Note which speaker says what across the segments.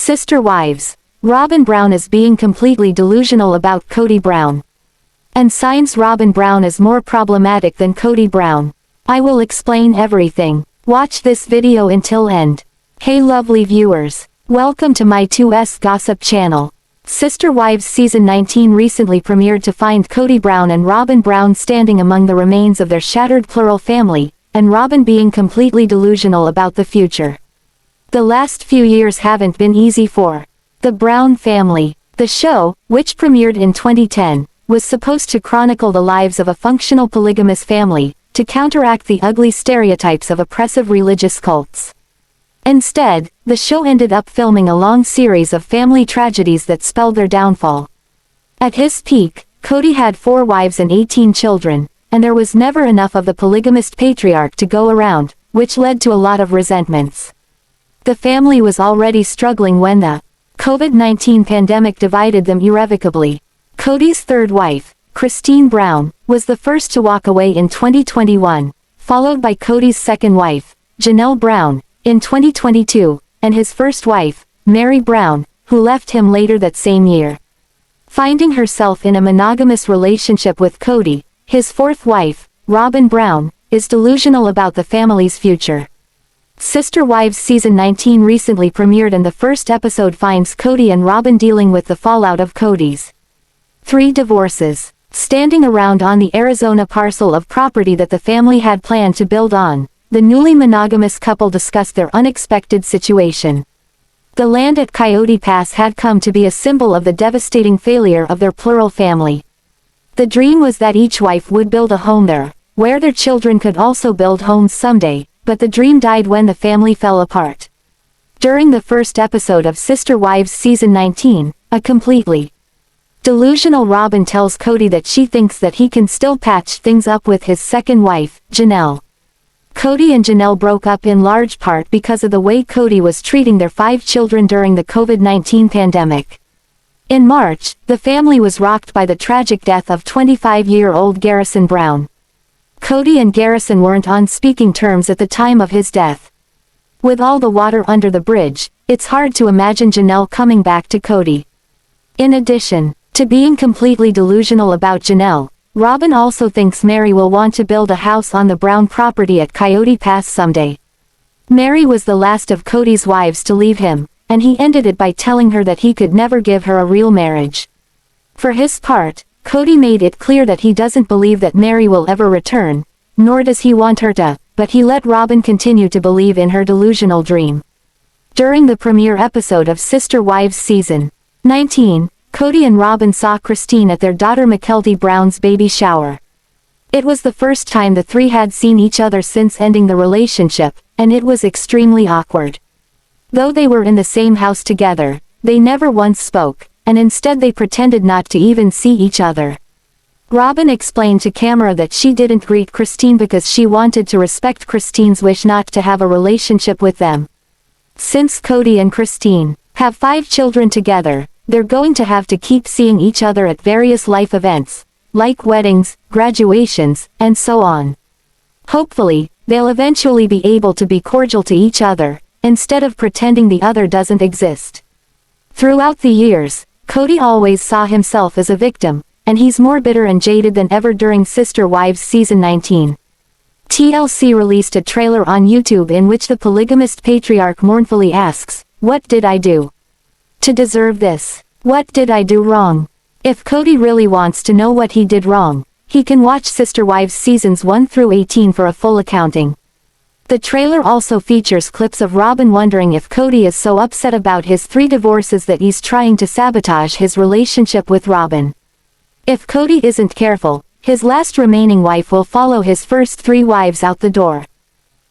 Speaker 1: Sister wives. Robyn Brown is being completely delusional about Kody Brown. And signs Robyn Brown is more problematic than Kody Brown. I will explain everything. Watch this video until end. Hey lovely viewers. Welcome to my 2S Gossip channel. Sister Wives Season 19 recently premiered to find Kody Brown and Robyn Brown standing among the remains of their shattered plural family, and Robyn being completely delusional about the future. The last few years haven't been easy for the Brown family. The show, which premiered in 2010, was supposed to chronicle the lives of a functional polygamous family, to counteract the ugly stereotypes of oppressive religious cults. Instead, the show ended up filming a long series of family tragedies that spelled their downfall. At his peak, Kody had 4 wives and 18 children, and there was never enough of the polygamist patriarch to go around, which led to a lot of resentments. The family was already struggling when the COVID-19 pandemic divided them irrevocably. Kody's third wife, Christine Brown, was the first to walk away in 2021, followed by Kody's second wife, Janelle Brown, in 2022, and his first wife, Meri Brown, who left him later that same year. Finding herself in a monogamous relationship with Kody, his fourth wife, Robyn Brown, is delusional about the family's future. Sister Wives Season 19 recently premiered and the first episode finds Kody and Robyn dealing with the fallout of Kody's 3 divorces. Standing around on the Arizona parcel of property that the family had planned to build on, the newly monogamous couple discussed their unexpected situation. The land at Coyote Pass had come to be a symbol of the devastating failure of their plural family. The dream was that each wife would build a home there, where their children could also build homes someday, but the dream died when the family fell apart. During the first episode of Sister Wives Season 19, a completely delusional Robyn tells Kody that she thinks that he can still patch things up with his second wife, Janelle. Kody and Janelle broke up in large part because of the way Kody was treating their 5 children during the COVID-19 pandemic. In March, the family was rocked by the tragic death of 25-year-old Garrison Brown. Kody and Garrison weren't on speaking terms at the time of his death. With all the water under the bridge, it's hard to imagine Janelle coming back to Kody. In addition to being completely delusional about Janelle, Robyn also thinks Meri will want to build a house on the Brown property at Coyote Pass someday. Meri was the last of Kody's wives to leave him, and he ended it by telling her that he could never give her a real marriage. For his part, Kody made it clear that he doesn't believe that Meri will ever return, nor does he want her to, but he let Robyn continue to believe in her delusional dream. During the premiere episode of Sister Wives Season 19, Kody and Robyn saw Christine at their daughter Mykelti Brown's baby shower. It was the first time the 3 had seen each other since ending the relationship, and it was extremely awkward. Though they were in the same house together, they never once spoke, and instead they pretended not to even see each other. Robyn explained to camera that she didn't greet Christine because she wanted to respect Christine's wish not to have a relationship with them. Since Kody and Christine have 5 children together, they're going to have to keep seeing each other at various life events, like weddings, graduations, and so on. Hopefully, they'll eventually be able to be cordial to each other, instead of pretending the other doesn't exist. Throughout the years, Kody always saw himself as a victim, and he's more bitter and jaded than ever during Sister Wives Season 19. TLC released a trailer on YouTube in which the polygamist patriarch mournfully asks, "What did I do to deserve this? What did I do wrong?" If Kody really wants to know what he did wrong, he can watch Sister Wives Seasons 1 through 18 for a full accounting. The trailer also features clips of Robyn wondering if Kody is so upset about his 3 divorces that he's trying to sabotage his relationship with Robyn. If Kody isn't careful, his last remaining wife will follow his first 3 wives out the door.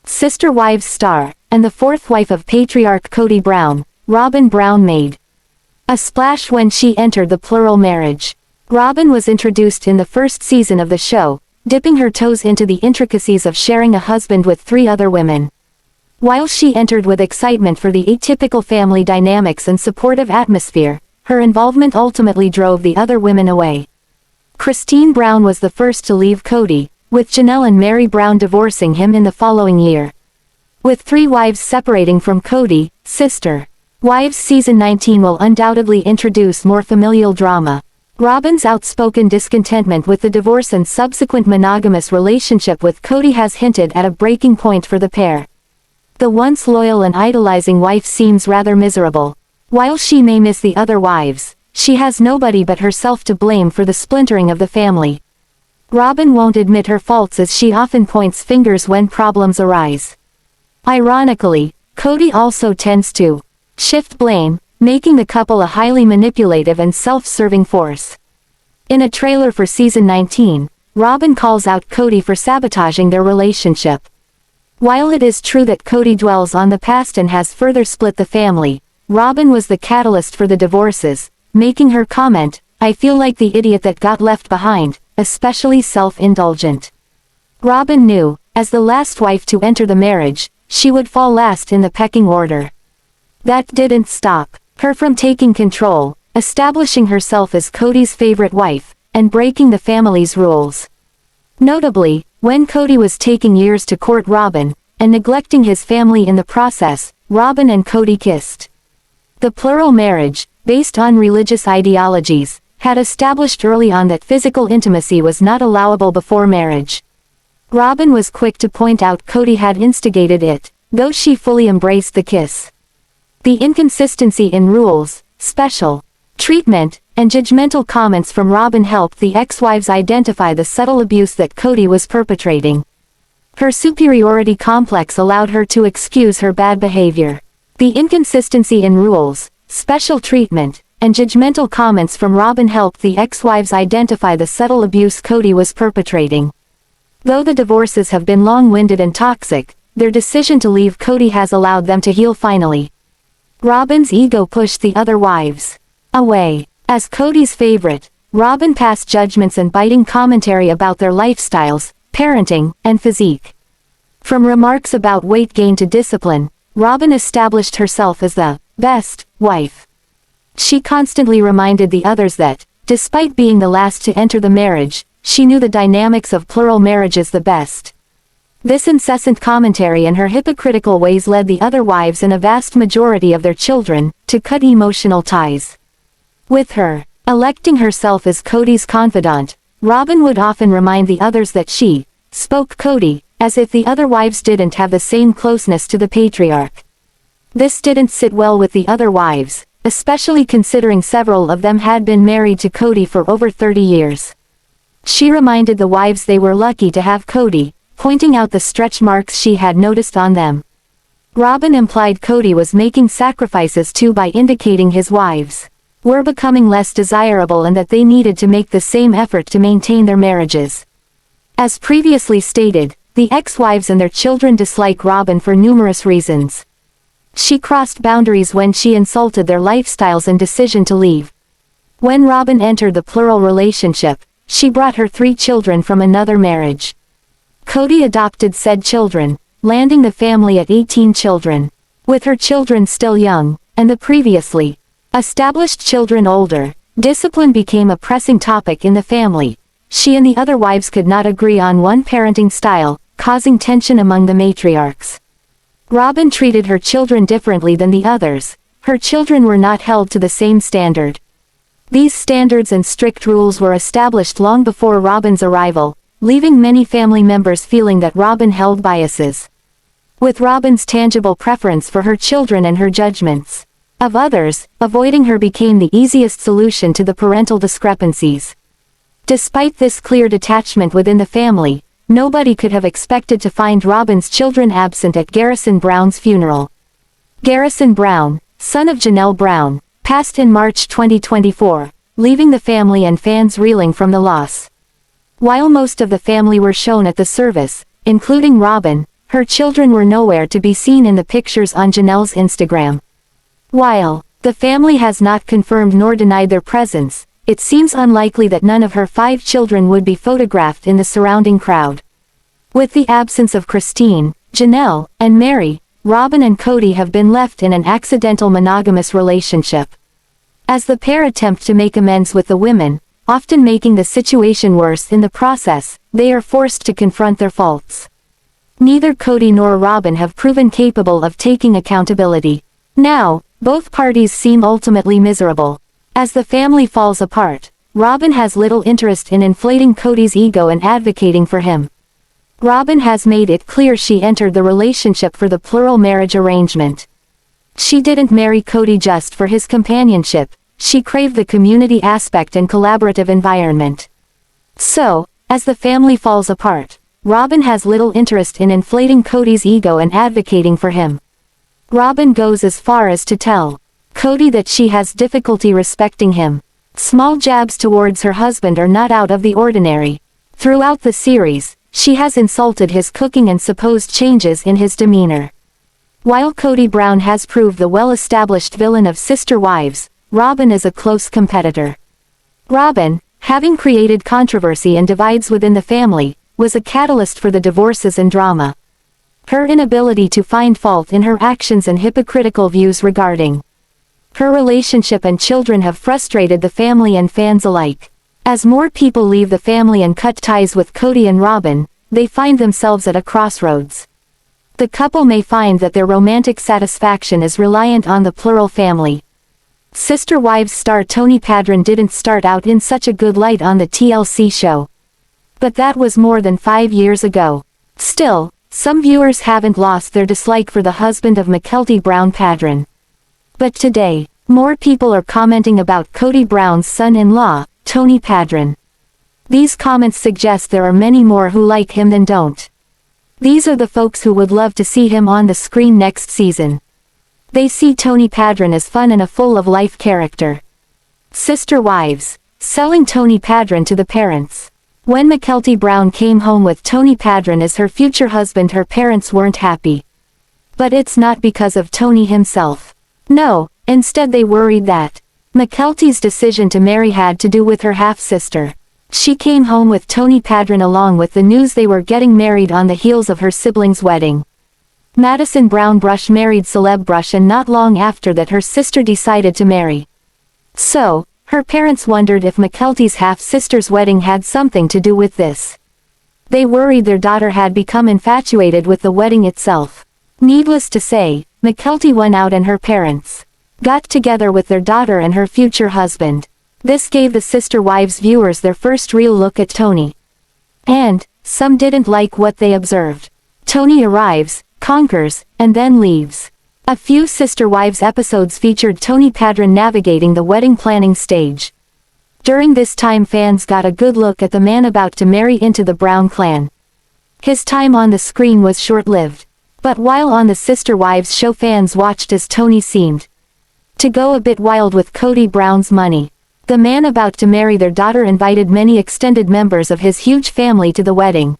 Speaker 1: Sister Wives star, and the 4th wife of patriarch Kody Brown, Robyn Brown made a splash when she entered the plural marriage. Robyn was introduced in the first season of the show, dipping her toes into the intricacies of sharing a husband with 3 other women. While she entered with excitement for the atypical family dynamics and supportive atmosphere, her involvement ultimately drove the other women away. Christine Brown was the first to leave Kody, with Janelle and Meri Brown divorcing him in the following year. With 3 wives separating from Kody, Sister Wives Season 19 will undoubtedly introduce more familial drama. Robyn's outspoken discontentment with the divorce and subsequent monogamous relationship with Kody has hinted at a breaking point for the pair. The once loyal and idolizing wife seems rather miserable. While she may miss the other wives, she has nobody but herself to blame for the splintering of the family. Robyn won't admit her faults as she often points fingers when problems arise. Ironically, Kody also tends to shift blame, making the couple a highly manipulative and self-serving force. In a trailer for Season 19, Robyn calls out Kody for sabotaging their relationship. While it is true that Kody dwells on the past and has further split the family, Robyn was the catalyst for the divorces, making her comment, "I feel like the idiot that got left behind," especially self-indulgent. Robyn knew, as the last wife to enter the marriage, she would fall last in the pecking order. That didn't stop her from taking control, establishing herself as Kody's favorite wife, and breaking the family's rules. Notably, when Kody was taking years to court Robyn, and neglecting his family in the process, Robyn and Kody kissed. The plural marriage, based on religious ideologies, had established early on that physical intimacy was not allowable before marriage. Robyn was quick to point out Kody had instigated it, though she fully embraced the kiss. The inconsistency in rules, special treatment, and judgmental comments from Robyn helped the ex-wives identify the subtle abuse that Kody was perpetrating. Her superiority complex allowed her to excuse her bad behavior. The inconsistency in rules, special treatment, and judgmental comments from Robyn helped the ex-wives identify the subtle abuse Kody was perpetrating. Though the divorces have been long-winded and toxic, their decision to leave Kody has allowed them to heal finally. Robyn's ego pushed the other wives away. As Kody's favorite, Robyn passed judgments and biting commentary about their lifestyles, parenting, and physique. From remarks about weight gain to discipline, Robyn established herself as the best wife. She constantly reminded the others that, despite being the last to enter the marriage, she knew the dynamics of plural marriages the best. This incessant commentary and her hypocritical ways led the other wives and a vast majority of their children to cut emotional ties with her. Electing herself as Kody's confidant, Robyn would often remind the others that she spoke Kody, as if the other wives didn't have the same closeness to the patriarch. This didn't sit well with the other wives, especially considering several of them had been married to Kody for over 30 years. She reminded the wives they were lucky to have Kody, pointing out the stretch marks she had noticed on them. Robyn implied Kody was making sacrifices too by indicating his wives were becoming less desirable and that they needed to make the same effort to maintain their marriages. As previously stated, the ex-wives and their children dislike Robyn for numerous reasons. She crossed boundaries when she insulted their lifestyles and decision to leave. When Robyn entered the plural relationship, she brought her 3 children from another marriage. Kody adopted said children, landing the family at 18 children. With her children still young, and the previously established children older, discipline became a pressing topic in the family. She and the other wives could not agree on one parenting style, causing tension among the matriarchs. Robyn treated her children differently than the others. Her children were not held to the same standard. These standards and strict rules were established long before Robyn's arrival, leaving many family members feeling that Robyn held biases. With Robyn's tangible preference for her children and her judgments of others, avoiding her became the easiest solution to the parental discrepancies. Despite this clear detachment within the family, nobody could have expected to find Robyn's children absent at Garrison Brown's funeral. Garrison Brown, son of Janelle Brown, passed in March 2024, leaving the family and fans reeling from the loss. While most of the family were shown at the service, including Robyn, her children were nowhere to be seen in the pictures on Janelle's Instagram. While the family has not confirmed nor denied their presence, it seems unlikely that none of her 5 children would be photographed in the surrounding crowd. With the absence of Christine, Janelle, and Meri, Robyn and Kody have been left in an accidental monogamous relationship. As the pair attempt to make amends with the women, often making the situation worse in the process, they are forced to confront their faults. Neither Kody nor Robyn have proven capable of taking accountability. Now, Both parties seem ultimately miserable. As the family falls apart, Robyn has little interest in inflating Kody's ego and advocating for him. Robyn has made it clear she entered the relationship for the plural marriage arrangement. She didn't marry Kody just for his companionship, she craved the community aspect and collaborative environment. So, as the family falls apart, Robyn has little interest in inflating Kody's ego and advocating for him. Robyn goes as far as to tell Kody that she has difficulty respecting him. Small jabs towards her husband are not out of the ordinary. Throughout the series, she has insulted his cooking and supposed changes in his demeanor. While Kody Brown has proved the well-established villain of Sister Wives, Robyn is a close competitor. Robyn, having created controversy and divides within the family, was a catalyst for the divorces and drama. Her inability to find fault in her actions and hypocritical views regarding her relationship and children have frustrated the family and fans alike. As more people leave the family and cut ties with Kody and Robyn, they find themselves at a crossroads. The couple may find that their romantic satisfaction is reliant on the plural family. Sister Wives star Tony Padron didn't start out in such a good light on the TLC show. But that was more than 5 years ago. Still, some viewers haven't lost their dislike for the husband of Mykelti Brown, Padron. But today, more people are commenting about Kody Brown's son-in-law, Tony Padron. These comments suggest there are many more who like him than don't. These are the folks who would love to see him on the screen next season. They see Tony Padron as fun and a full-of-life character. Sister Wives, selling Tony Padron to the parents. When Mykelti Brown came home with Tony Padron as her future husband, her parents weren't happy. But it's not because of Tony himself. No, instead they worried that Mykelti's decision to marry had to do with her half-sister. She came home with Tony Padron along with the news they were getting married on the heels of her sibling's wedding. Madison Brown Brush married Celeb Brush, and not long after that her sister decided to marry. So, her parents wondered if Mykelti's half-sister's wedding had something to do with this. They worried their daughter had become infatuated with the wedding itself. Needless to say, Mykelti went out and her parents got together with their daughter and her future husband. This gave the Sister Wives viewers their first real look at Tony. And, some didn't like what they observed. Tony arrives, conquers, and then leaves. A few Sister Wives episodes featured Tony Padron navigating the wedding planning stage. During this time fans got a good look at the man about to marry into the Brown clan. His time on the screen was short-lived. But while on the Sister Wives show, fans watched as Tony seemed to go a bit wild with Kody Brown's money. The man about to marry their daughter invited many extended members of his huge family to the wedding.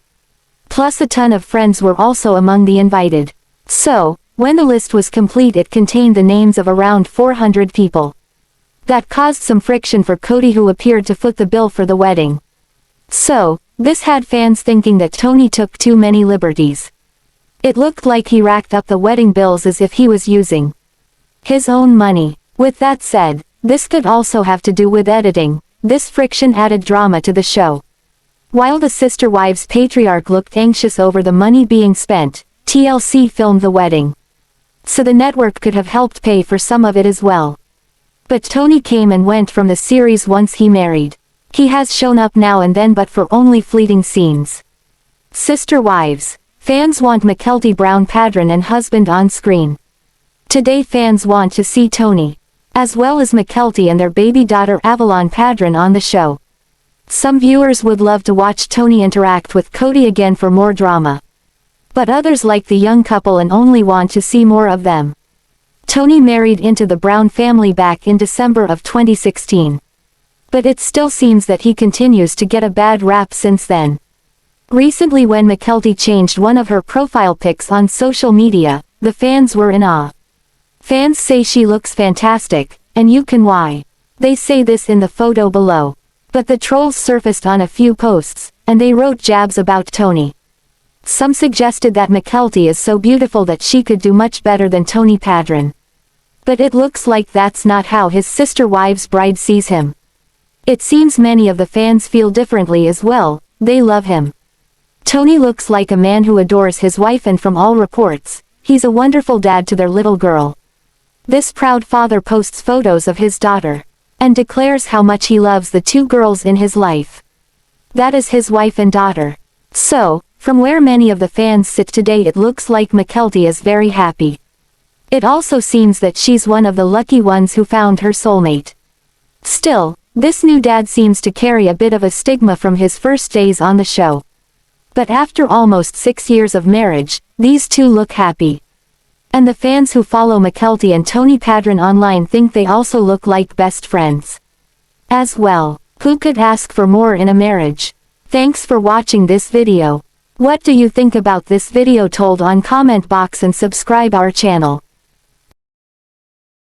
Speaker 1: Plus a ton of friends were also among the invited. So, when the list was complete, it contained the names of around 400 people. That caused some friction for Kody, who appeared to foot the bill for the wedding. So, this had fans thinking that Tony took too many liberties. It looked like he racked up the wedding bills as if he was using his own money. With that said, this could also have to do with editing. This friction added drama to the show. While the Sister Wives patriarch looked anxious over the money being spent, TLC filmed the wedding. So the network could have helped pay for some of it as well. But Tony came and went from the series once he married. He has shown up now and then, but for only fleeting scenes. Sister Wives. Fans want Mykelti Brown Padron and husband on screen. Today fans want to see Tony, as well as Mykelti and their baby daughter Avalon Padron on the show. Some viewers would love to watch Tony interact with Kody again for more drama. But others like the young couple and only want to see more of them. Tony married into the Brown family back in December of 2016. But it still seems that he continues to get a bad rap since then. Recently, when Mykelti changed one of her profile pics on social media, the fans were in awe. Fans say she looks fantastic, and you can why. They say this in the photo below. But the trolls surfaced on a few posts, and they wrote jabs about Tony. Some suggested that Mykelti is so beautiful that she could do much better than Tony Padron. But it looks like that's not how his Sister Wives bride sees him. It seems many of the fans feel differently as well. They love him. Tony looks like a man who adores his wife, and from all reports, he's a wonderful dad to their little girl. This proud father posts photos of his daughter, and declares how much he loves the two girls in his life. That is his wife and daughter. So, from where many of the fans sit today, it looks like Mykelti is very happy. It also seems that she's one of the lucky ones who found her soulmate. Still, this new dad seems to carry a bit of a stigma from his first days on the show. But after almost 6 years of marriage, these two look happy. And the fans who follow Mykelti and Tony Padron online think they also look like best friends. As well, who could ask for more in a marriage? Thanks for watching this video. What do you think about this video? Told on comment box and subscribe our channel.